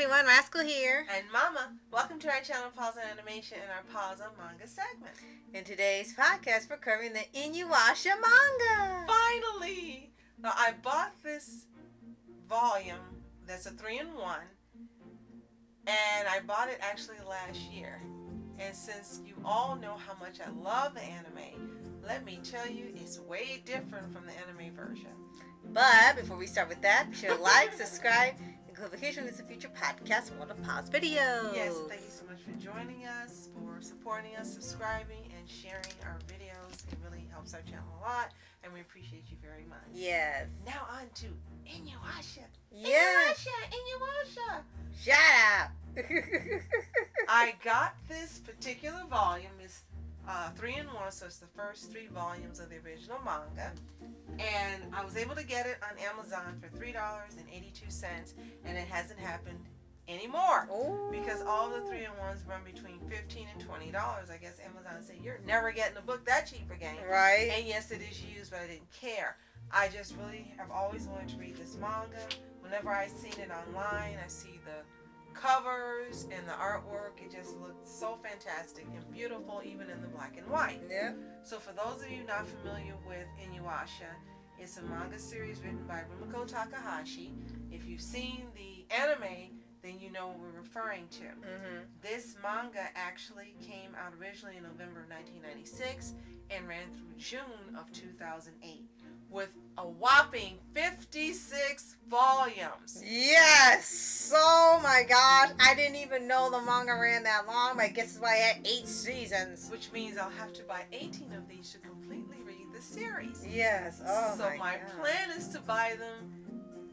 everyone, Rascal here. And Mama, welcome to our channel Paws On Animation and our Paws On Manga segment. In today's podcast, we're covering the InuYasha Manga. Finally! Now, I bought this volume that's a 3-in-1, and I bought it actually last year. And since you all know how much I love the anime, let me tell you, it's way different from the anime version. But before we start with that, be sure to like, subscribe, and click notifications for future podcasts and want to pause videos. Yes, thank you so much for joining us, for supporting us, subscribing, and sharing our videos. It really helps our channel a lot, and we appreciate you very much. Yes. Now on to InuYasha. Yes. InuYasha. Shut up. I got this particular volume. It's 3-in-1, so it's the first 3 volumes of the original manga. And I was able to get it on Amazon for $3.82, and it hasn't happened anymore. Ooh. Because all the 3-in-1s run between $15 and $20. I guess Amazon said, you're never getting a book that cheap again. Right. And yes, it is used, but I didn't care. I just really have always wanted to read this manga. Whenever I've seen it online, I see the covers and the artwork. It just looked so fantastic and beautiful, even in the black and white. Yeah. So for those of you not familiar with InuYasha, it's a manga series written by Rumiko Takahashi. If you've seen the anime, then you know what we're referring to. Mm-hmm. This manga actually came out originally in November of 1996 and ran through June of 2008 with a whopping 56 volumes. Yes! Oh my gosh, I didn't even know the manga ran that long, but I guess it's why it had 8 seasons. Which means I'll have to buy 18 of these to completely read the series. Yes, oh so my God. plan is to buy them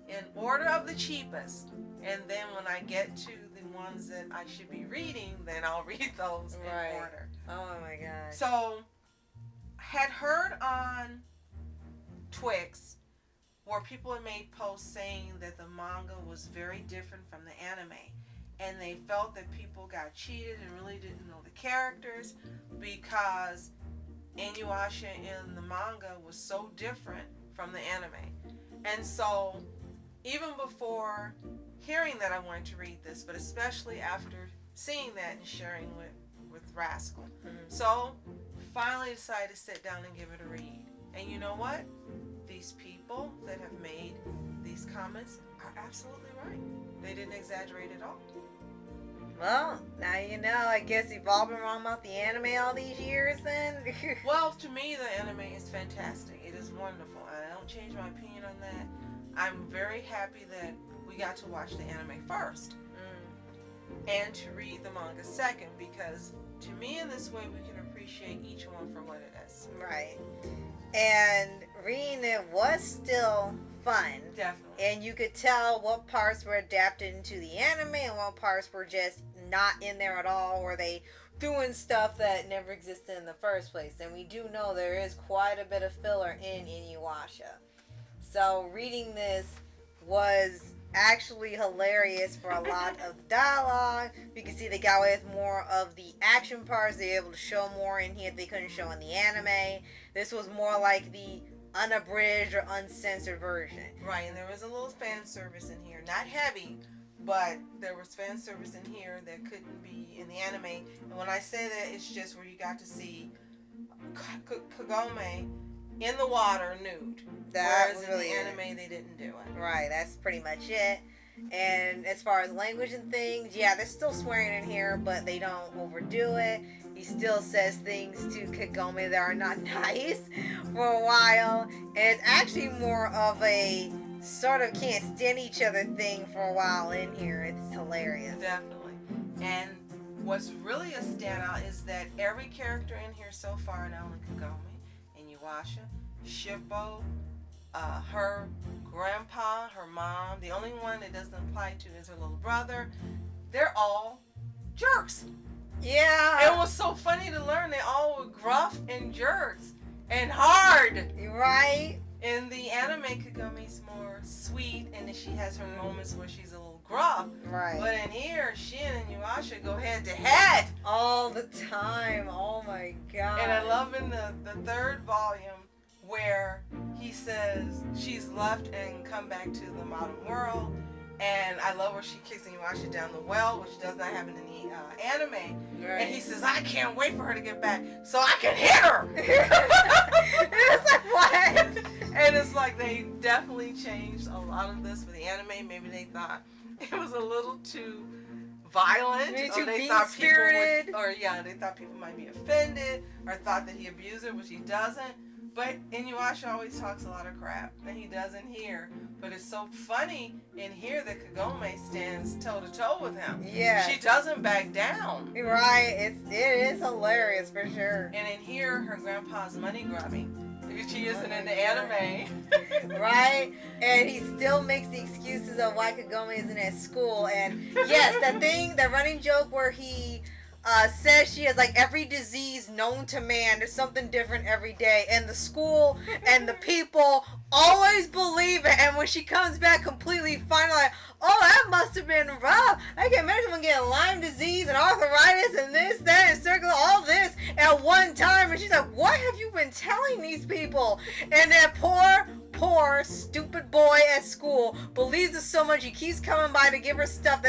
in order of the cheapest. And then when I get to the ones that I should be reading, then I'll read those in order. Oh my God. So, had heard on Twix where people had made posts saying that the manga was very different from the anime, and they felt that people got cheated and really didn't know the characters because InuYasha in the manga was so different from the anime. And so even before hearing that I wanted to read this, but especially after seeing that and sharing with Rascal, so finally decided to sit down and give it a read. And you know what? These people that have made these comments are absolutely right. They didn't exaggerate at all. Well, now you know, I guess you've all been wrong about the anime all these years then? Well, to me, the anime is fantastic. It is wonderful. I don't change my opinion on that. I'm very happy that we got to watch the anime first and to read the manga second, because to me, in this way, we can appreciate each one for what it is. Right. And reading it was still fun. Definitely. And you could tell what parts were adapted into the anime and what parts were just not in there at all, or they threw in stuff that never existed in the first place. And we do know there is quite a bit of filler in InuYasha. So reading this was actually hilarious for a lot of the dialogue. You can see they got away with more of the action parts. They were able to show more in here they couldn't show in the anime. This was more like the unabridged or uncensored version. Right, and there was a little fan service in here. Not heavy, but there was fan service in here that couldn't be in the anime. And when I say that, it's just where you got to see Kagome in the water nude. Whereas in the anime, they didn't do it. Right, that's pretty much it. And as far as language and things, yeah, they're still swearing in here, but they don't overdo it. He still says things to Kagome that are not nice for a while. And it's actually more of a sort of can't stand each other thing for a while in here. It's hilarious. Definitely. And what's really a standout is that every character in here so far, not only Kagome, InuYasha, Shippo, her grandpa, her mom, the only one it doesn't apply to is her little brother. They're all jerks. Yeah. It was so funny to learn they all were gruff and jerks and hard. Right. In the anime, Kagome's more sweet, and then she has her moments where she's a little gruff. Right. But in here, she and InuYasha go head to head all the time. Oh my God. And I love in the 3rd volume where he says she's left and come back to the modern world, And I love where she kicks InuYasha down the well, which does not happen in the anime. Right. And he says, I can't wait for her to get back so I can hit her. It's like, what? And it's like they definitely changed a lot of this for the anime. Maybe they thought it was a little too violent. Maybe Or too they thought mean-spirited. people would, they thought people might be offended, or thought that he abused her, which he doesn't. But InuYasha always talks a lot of crap, and he doesn't here. But it's so funny in here that Kagome stands toe-to-toe with him. Yeah. She doesn't back down. Right. It is hilarious for sure. And in here, her grandpa's money grubbing. Because she isn't in the anime. Right? And he still makes the excuses of why Kagome isn't at school. And yes, that running joke where he says she has like every disease known to man. There's something different every day. And the school and the people always believe it. And when she comes back completely fine, like, oh, that must have been rough. I can imagine someone getting Lyme disease and arthritis and this, that, and circle, all this at one time. And she's like, what have you been telling these people? And that poor, stupid boy at school believes it so much. He keeps coming by to give her stuff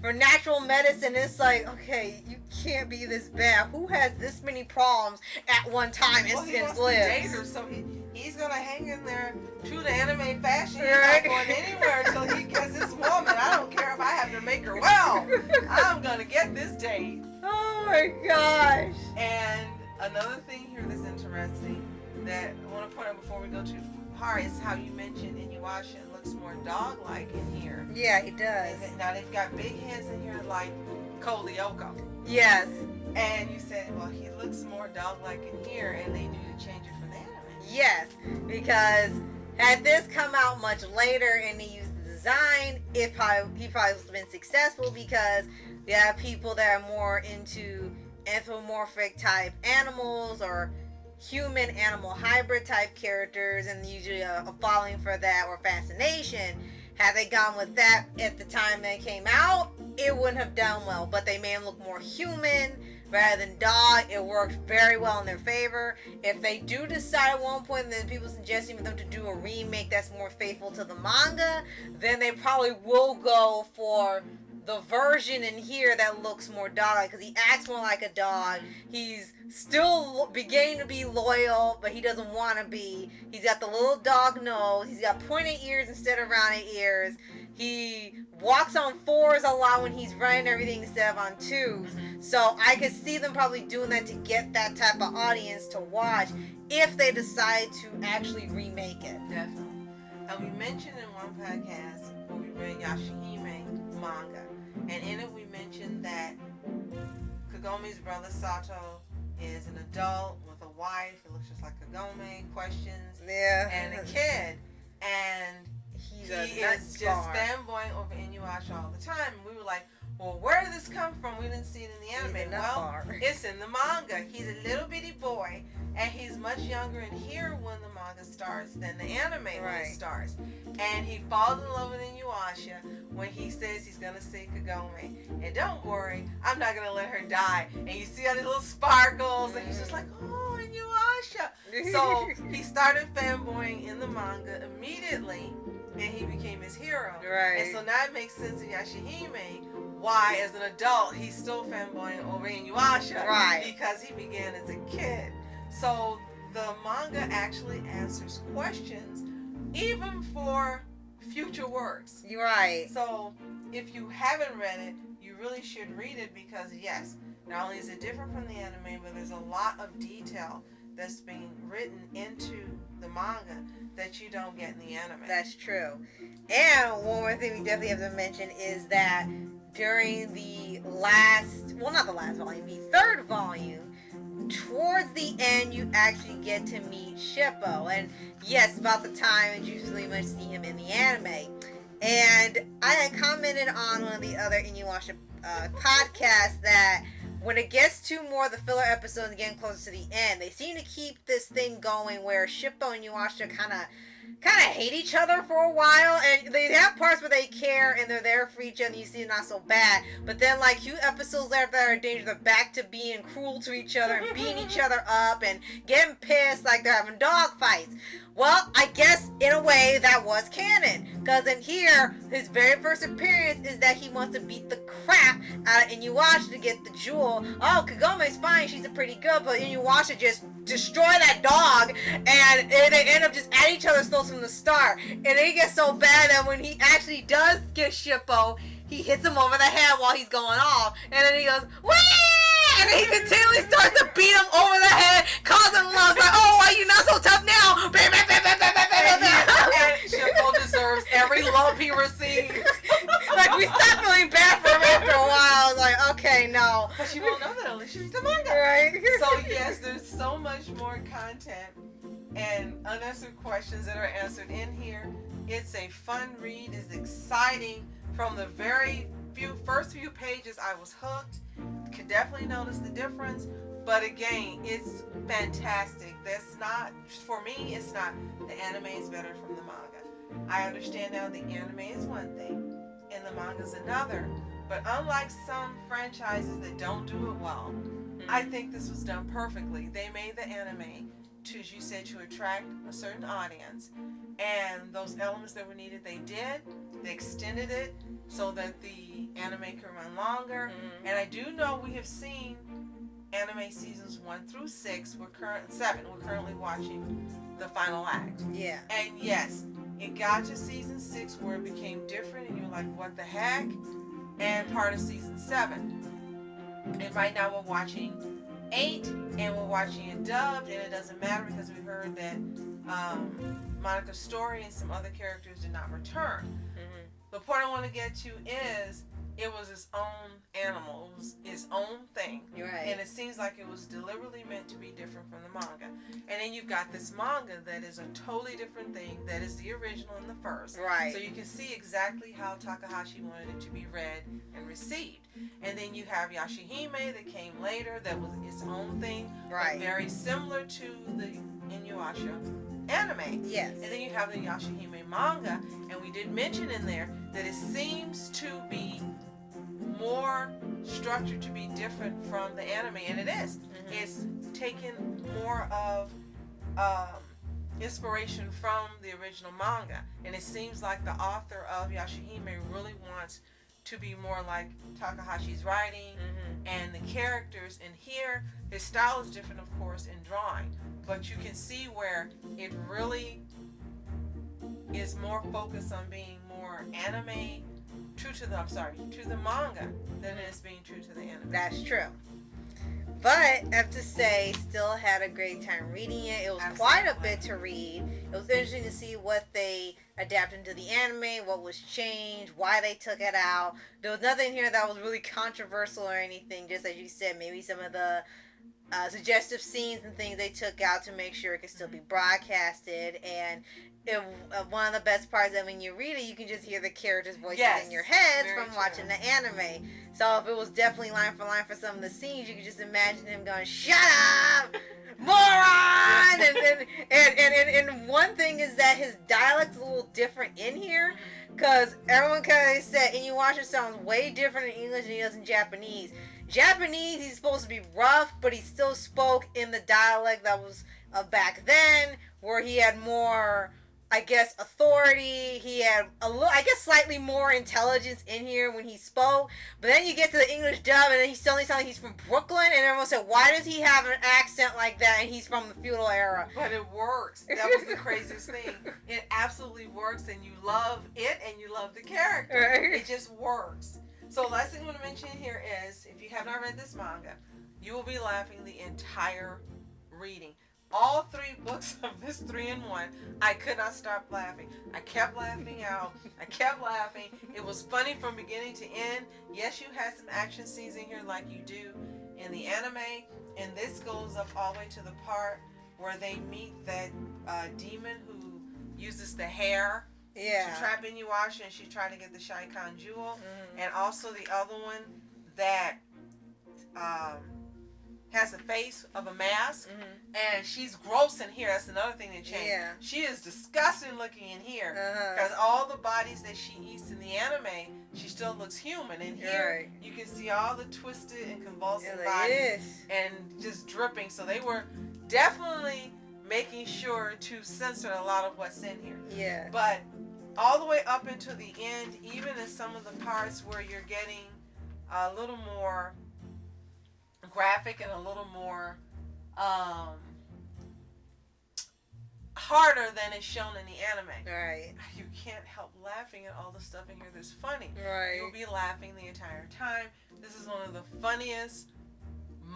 for natural medicine. It's like, okay, you can't be this bad. Who has this many problems at one time and He wants still to lives? date her, so he's gonna hang in there true to anime fashion. He's Right. not going anywhere until he gets this woman. I don't care if I have to make her well. I'm gonna get this date. Oh my gosh. And another thing here that's interesting that I want to point out before we go too far is how you mentioned InuYasha looks more dog-like in here. Yeah, he does. Now they've got big heads in here like Cole Lyoko. Yes. And you said, well, he looks more dog-like in here, and they knew to change it for the anime. Yes, because had this come out much later and he used the design, he probably would have been successful because we have people that are more into anthropomorphic type animals or human animal hybrid type characters, and usually a following for that or fascination. Had they gone with that at the time that it came out, it wouldn't have done well. But they made him look more human rather than dog. It worked very well in their favor. If they do decide at one point, then people suggesting for them to do a remake that's more faithful to the manga, then they probably will go for the version in here that looks more dog-like, because he acts more like a dog. He's still beginning to be loyal, but he doesn't want to be. He's got the little dog nose. He's got pointed ears instead of rounded ears. He walks on fours a lot when he's running everything instead of on twos. So I could see them probably doing that to get that type of audience to watch if they decide to actually remake it. Definitely. And we mentioned in one podcast when we read Yashahime manga, and in it we mentioned that Kagome's brother Sato is an adult with a wife. It looks just like Kagome, questions, Yeah. and a kid. And He's he is just fanboying over InuYasha all the time. And we were like, well, where did this come from? We didn't see it in the anime. Well, it's in the manga. He's a little bitty boy, and he's much younger in here when the manga starts than the anime when it starts. And he falls in love with InuYasha when he says he's going to see Kagome. And don't worry, I'm not going to let her die. And you see all these little sparkles, and he's just like, oh, InuYasha. So he started fanboying in the manga immediately, and he became his hero. Right. And so now it makes sense in Yashahime why, as an adult, he's still fanboying over InuYasha. Right. Because he began as a kid. So the manga actually answers questions, even for future works. You're right. So if you haven't read it, you really should read it because, yes, not only is it different from the anime, but there's a lot of detail that's being written into the manga that you don't get in the anime. That's true. And one more thing we definitely have to mention is that during the last, well, not the last volume, the third volume, towards the end, you actually get to meet Shippo. And yes, about the time that you usually much see him in the anime. And I had commented on one of the other InuYasha podcasts that when it gets to more of the filler episodes and getting closer to the end, they seem to keep this thing going where Shippo and InuYasha kind of kind of hate each other for a while, and they have parts where they care and they're there for each other and you see it's not so bad, but then like few episodes after they're in danger, they're back to being cruel to each other and beating each other up and getting pissed like they're having dog fights. Well, I guess in a way that was canon, because in here, his very first appearance is that he wants to beat the crap out of InuYasha to get the jewel. Oh, Kagome's fine, she's a pretty good, but InuYasha just destroy that dog, and they end up just at each other's throats from the start. And it gets so bad that when he actually does get Shippo, he hits him over the head while he's going off, and then he goes, whee! And then he continually starts to beat him over the head, causing love. Like, oh, why you not so tough now? And Shippo deserves every love he receives. Like, we stopped feeling bad for him after a while. Like, okay, no. But you won't know that unless you read the manga. Right? So, yes, there's so much more content and unanswered questions that are answered in here. It's a fun read. It's exciting. From the first few pages, I was hooked. Could definitely notice the difference. But again, it's fantastic. That's not, for me, it's not, the anime is better from the manga. I understand now the anime is one thing and the manga is another. But unlike some franchises that don't do it well, I think this was done perfectly. They made the anime to, as you said, to attract a certain audience. And those elements that were needed, they did. They extended it so that the anime can run longer. And I do know we have seen anime seasons 1 through 6. Seven. We're currently watching the final act. Yeah. And yes, it got to season 6 where it became different, and you're like, what the heck? And part of season 7. And right now we're watching 8, and we're watching it dubbed, and it doesn't matter because we heard that Monica's story and some other characters did not return. The point I want to get to is it was its own animal. It was its own thing. Right. And it seems like it was deliberately meant to be different from the manga. And then you've got this manga that is a totally different thing, that is the original and the first. Right. So you can see exactly how Takahashi wanted it to be read and received. And then you have Yashahime that came later, that was its own thing. Right. Very similar to the InuYasha anime. Yes. And then you have the Yashahime manga, and we did mention in there that it seems to be more structured, to be different from the anime, and it is. It's taken more of inspiration from the original manga, and it seems like the author of Yashahime really wants to be more like Takahashi's writing and the characters. And here, his style is different, of course, in drawing, but you can see where it really is more focused on being more anime, to the manga than it is being true to the anime. That's true. But I have to say, still had a great time reading it. It was quite a bit to read. It was interesting to see what they adapted into the anime, what was changed, why they took it out. There was nothing here that was really controversial or anything. Just as you said, maybe some of the suggestive scenes and things they took out to make sure it could still be broadcasted. And one of the best parts is when you read it, you can just hear the characters' voices in your heads from watching the anime. So if it was definitely line for line for some of the scenes, you could just imagine him going, "Shut up, moron!" and one thing is that his dialect's a little different in here, because everyone kind of said InuYasha sounds way different in English than he does in Japanese. Japanese, he's supposed to be rough, but he still spoke in the dialect that was back then, where he had more, I guess, authority. He had a little, I guess, slightly more intelligence in here when he spoke. But then you get to the English dub, and then he suddenly sounds like he's from Brooklyn, and everyone said, "Why does he have an accent like that?" And he's from the feudal era. But it works. That was the craziest thing. It absolutely works, and you love it, and you love the character. Right. It just works. So last thing I want to mention here is, if you have not read this manga, you will be laughing the entire reading. All 3 books of this 3-in-1, I could not stop laughing. I kept laughing out. I kept laughing. It was funny from beginning to end. Yes, you had some action scenes in here like you do in the anime. And this goes up all the way to the part where they meet that demon who uses the hair to trap InuYasha, and she's trying to get the Shaikan jewel. And also the other one that has a face of a mask, Mm-hmm. and she's gross in here. That's another thing that changed. Yeah. She is disgusting looking in here. Uh-huh. Because all the bodies that she eats in the anime, she still looks human. And here, Right. you can see all the twisted and convulsing Yeah, bodies it is. and just dripping. So they were definitely making sure to censor a lot of what's in here. Yeah. But all the way up until the end, even in some of the parts where you're getting a little more graphic and a little more harder than is shown in the anime, Right. you can't help laughing at all the stuff in here that's funny. Right. You'll be laughing the entire time. This is one of the funniest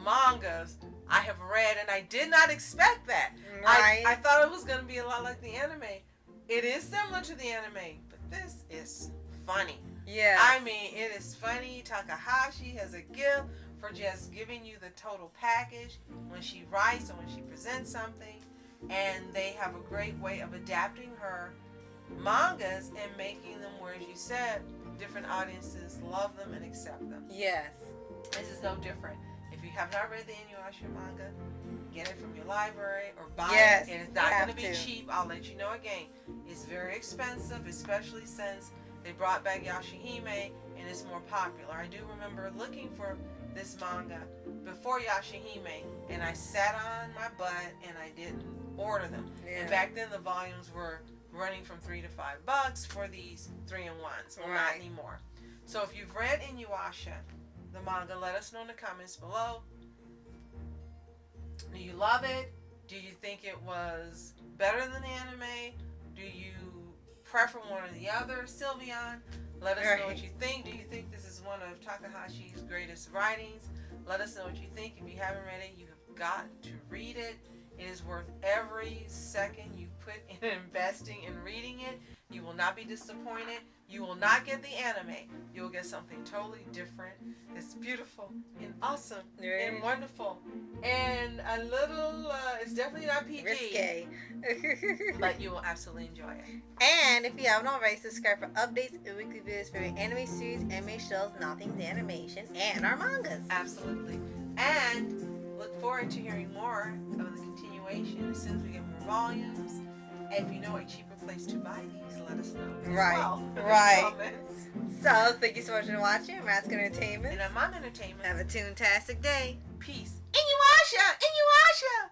mangas I have read, and I did not expect that. Right. I thought it was going to be a lot like the anime. It is similar to the anime, but this is funny. Yeah. I mean, it is funny. Takahashi has a gift for just giving you the total package when she writes and when she presents something. And they have a great way of adapting her mangas and making them where, as you said, different audiences love them and accept them. Yes. This is no different. If you have not read the InuYasha manga, get it from your library or buy Yes, it. And it's you not have going to be to. cheap. I'll let you know again. It's very expensive, especially since they brought back Yashahime and it's more popular. I do remember looking for this manga before Yashahime, and I sat on my butt and I didn't order them. Yeah. And back then the volumes were running from $3 to $5 for these 3-in-1s. Well, not Right. anymore. So if you've read InuYasha, the manga, let us know in the comments below. Do you love it? Do you think it was better than the anime? Do you prefer one or the other? Sylveon, let us know what you think. Do you think this is one of Takahashi's greatest writings? Let us know what you think. If you haven't read it, you have got to read it. It is worth every second you put in investing in reading it. You will not be disappointed. You will not get the anime. You will get something totally different. It's beautiful and awesome and wonderful. And a little, it's definitely not PG. Risque. But you will absolutely enjoy it. And if you haven't already, subscribe for updates and weekly videos for your anime series, anime shows, nothing's animation, and our mangas. Absolutely. And look forward to hearing more of the continuation as soon as we get more volumes. And if you know a cheaper place to buy these, let us know. As well in the comments. So, thank you so much for watching. Mask Entertainment. And I'm Mom Entertainment. Have a toontastic day. Peace. InuYasha! InuYasha!